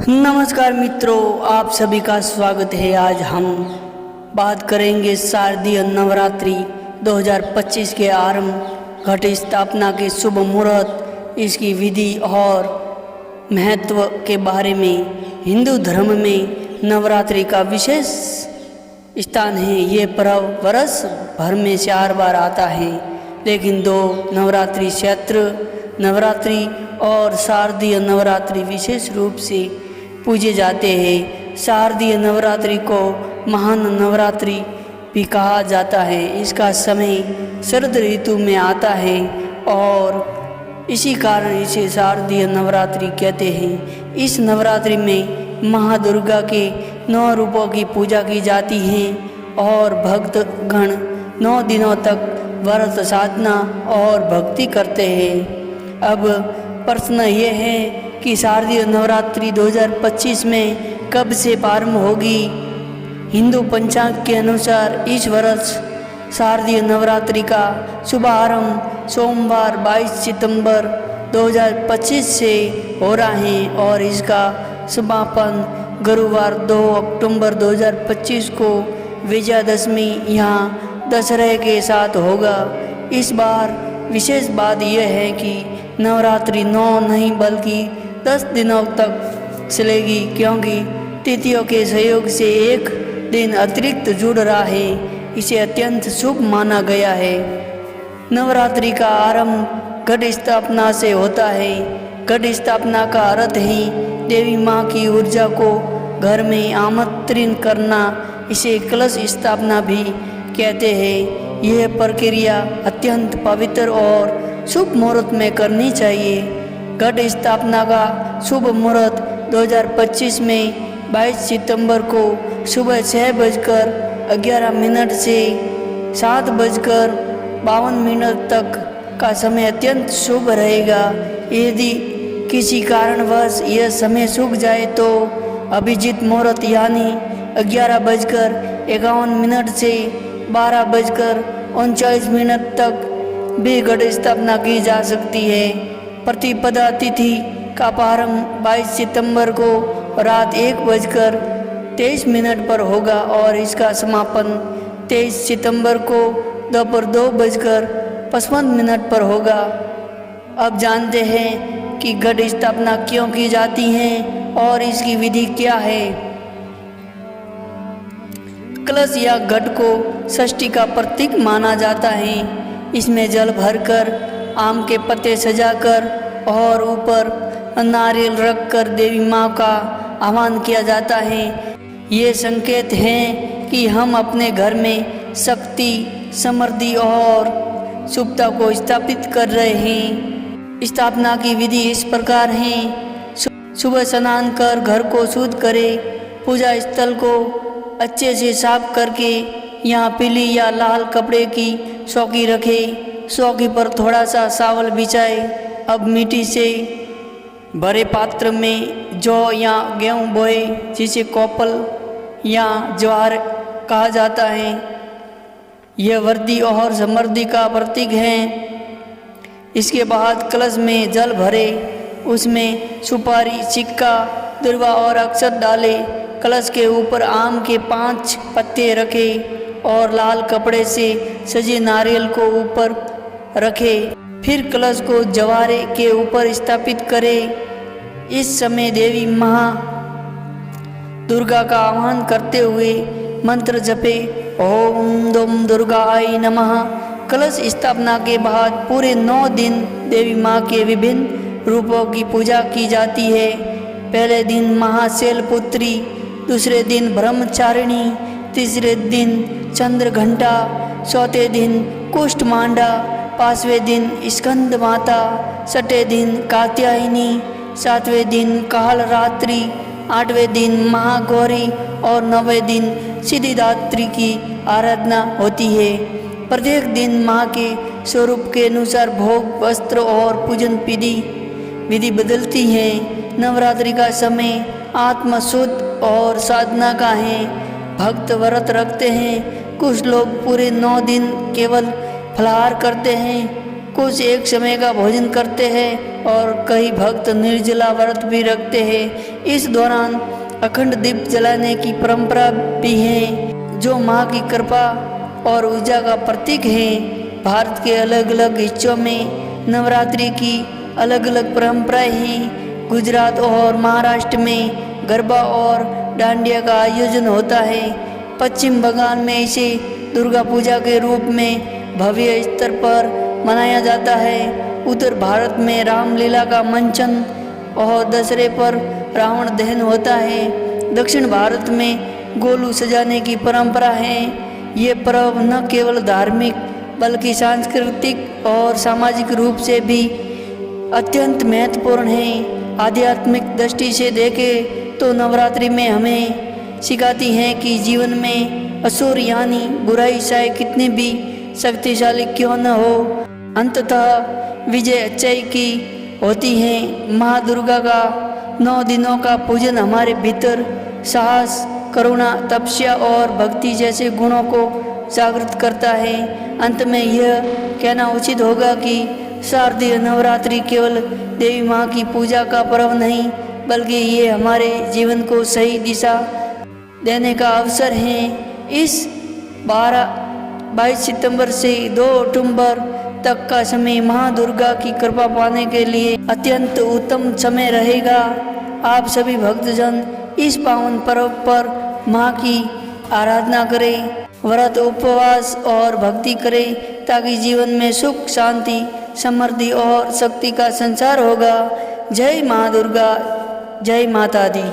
नमस्कार मित्रों, आप सभी का स्वागत है। आज हम बात करेंगे शारदीय नवरात्रि 2025 के आरंभ, घट स्थापना के शुभ मुहूर्त, इसकी विधि और महत्व के बारे में। हिंदू धर्म में नवरात्रि का विशेष स्थान है। ये पर्व वर्ष भर में 4 बार आता है, लेकिन 2 नवरात्रि, चैत्र नवरात्रि और शारदीय नवरात्रि विशेष रूप से पूजे जाते हैं। शारदीय नवरात्रि को महान नवरात्रि भी कहा जाता है। इसका समय शरद ऋतु में आता है और इसी कारण इसे शारदीय नवरात्रि कहते हैं। इस नवरात्रि में महादुर्गा के 9 रूपों की पूजा की जाती है और भक्तगण 9 दिनों तक व्रत, साधना और भक्ति करते हैं। अब प्रश्न ये है कि शारदीय नवरात्रि 2025 में कब से प्रारंभ होगी। हिंदू पंचांग के अनुसार इस वर्ष शारदीय नवरात्रि का शुभारंभ सोमवार 22 सितंबर 2025 से हो रहा है और इसका समापन गुरुवार 2 अक्टूबर 2025 को विजयादशमी यहाँ दशहरे के साथ होगा। इस बार विशेष बात यह है कि नवरात्रि 9 नहीं बल्कि 10 दिनों तक चलेगी, क्योंकि तिथियों के सहयोग से एक दिन अतिरिक्त जुड़ रहा है। इसे अत्यंत शुभ माना गया है। नवरात्रि का आरंभ घट स्थापना से होता है। घट स्थापना का अर्थ है देवी माँ की ऊर्जा को घर में आमंत्रित करना। इसे कलश स्थापना भी कहते हैं। यह प्रक्रिया अत्यंत पवित्र और शुभ मुहूर्त में करनी चाहिए। घट स्थापना का शुभ मुहूर्त 2025 में 22 सितंबर को सुबह 6:11 से 7:52 तक का समय अत्यंत शुभ रहेगा। यदि किसी कारणवश यह समय सूख जाए तो अभिजीत मुहूर्त यानी 11:51 से 12:39 तक भी घट स्थापना की जा सकती है। प्रतिपदा तिथि का प्रारंभ 22 सितंबर को रात 1:23 पर होगा और इसका समापन 23 सितंबर को दोपहर 2:55 पर होगा। अब जानते हैं कि घट स्थापना क्यों की जाती है और इसकी विधि क्या है। कलश या घट को षष्ठी का प्रतीक माना जाता है। इसमें जल भरकर, आम के पत्ते सजाकर और ऊपर नारियल रखकर देवी माँ का आह्वान किया जाता है। ये संकेत हैं कि हम अपने घर में शक्ति, समृद्धि और शुभता को स्थापित कर रहे हैं। स्थापना की विधि इस प्रकार है। सुबह स्नान कर घर को शुद्ध करें। पूजा स्थल को अच्छे से साफ करके यहाँ पीली या लाल कपड़े की चौकी रखें। चौकी पर थोड़ा सा चावल बिछाए। अब मिट्टी से भरे पात्र में जौ या गेहूँ बोए, जिसे कोपल या ज्वार कहा जाता है। यह वृद्धि और समृद्धि का प्रतीक है। इसके बाद कलश में जल भरे, उसमें सुपारी, सिक्का, दुर्वा और अक्षत डाले। कलश के ऊपर आम के 5 पत्ते रखे और लाल कपड़े से सजे नारियल को ऊपर रखे। फिर कलश को जवारे के ऊपर स्थापित करें। इस समय देवी माँ दुर्गा का आह्वान करते हुए मंत्र जपे, ओम दुम दुर्गाय नमः। कलश स्थापना के बाद पूरे 9 दिन देवी माँ के विभिन्न रूपों की पूजा की जाती है। पहले दिन महाशैलपुत्री, दूसरे दिन ब्रह्मचारिणी, तीसरे दिन चंद्रघंटा, चौथे दिन कुष्ठमांडा, 5वें दिन स्कंद माता, 6ठे दिन कात्यायनी, 7वें दिन कालरात्रि, 8वें दिन महागौरी और 9वें दिन सिद्धिदात्री की आराधना होती है। प्रत्येक दिन माँ के स्वरूप के अनुसार भोग, वस्त्र और पूजन विधि बदलती है। नवरात्रि का समय आत्मशुद्ध और साधना का है। भक्त व्रत रखते हैं। कुछ लोग पूरे 9 दिन केवल फलाहार करते हैं कुछ एक समय का भोजन करते हैं और कई भक्त निर्जला व्रत भी रखते हैं। इस दौरान अखंड दीप जलाने की परंपरा भी है, जो माँ की कृपा और ऊर्जा का प्रतीक है। भारत के अलग अलग हिस्सों में नवरात्रि की अलग अलग परंपराएं हैं। गुजरात और महाराष्ट्र में गरबा और डांडिया का आयोजन होता है। पश्चिम बंगाल में इसे दुर्गा पूजा के रूप में भव्य स्तर पर मनाया जाता है। उत्तर भारत में रामलीला का मंचन और दशहरे पर रावण दहन होता है। दक्षिण भारत में गोलू सजाने की परंपरा है। ये पर्व न केवल धार्मिक बल्कि सांस्कृतिक और सामाजिक रूप से भी अत्यंत महत्वपूर्ण है। आध्यात्मिक दृष्टि से देखें तो नवरात्रि में हमें सिखाती हैं कि जीवन में असुर यानी बुराई चाहे कितनी भी शक्तिशाली क्यों न हो, अंततः विजय अच्छाई की होती है। माँ दुर्गा का 9 दिनों का पूजन हमारे भीतर साहस, करुणा, तपस्या और भक्ति जैसे गुणों को जागृत करता है। अंत में यह कहना उचित होगा कि शारदीय नवरात्रि केवल देवी माँ की पूजा का पर्व नहीं, बल्कि ये हमारे जीवन को सही दिशा देने का अवसर है। इस 22 सितंबर से 2 अक्टूबर तक का समय माँ दुर्गा की कृपा पाने के लिए अत्यंत उत्तम समय रहेगा। आप सभी भक्तजन इस पावन पर्व पर माँ की आराधना करें, व्रत, उपवास और भक्ति करें, ताकि जीवन में सुख, शांति, समृद्धि और शक्ति का संचार होगा। जय माँ दुर्गा, जय माता दी।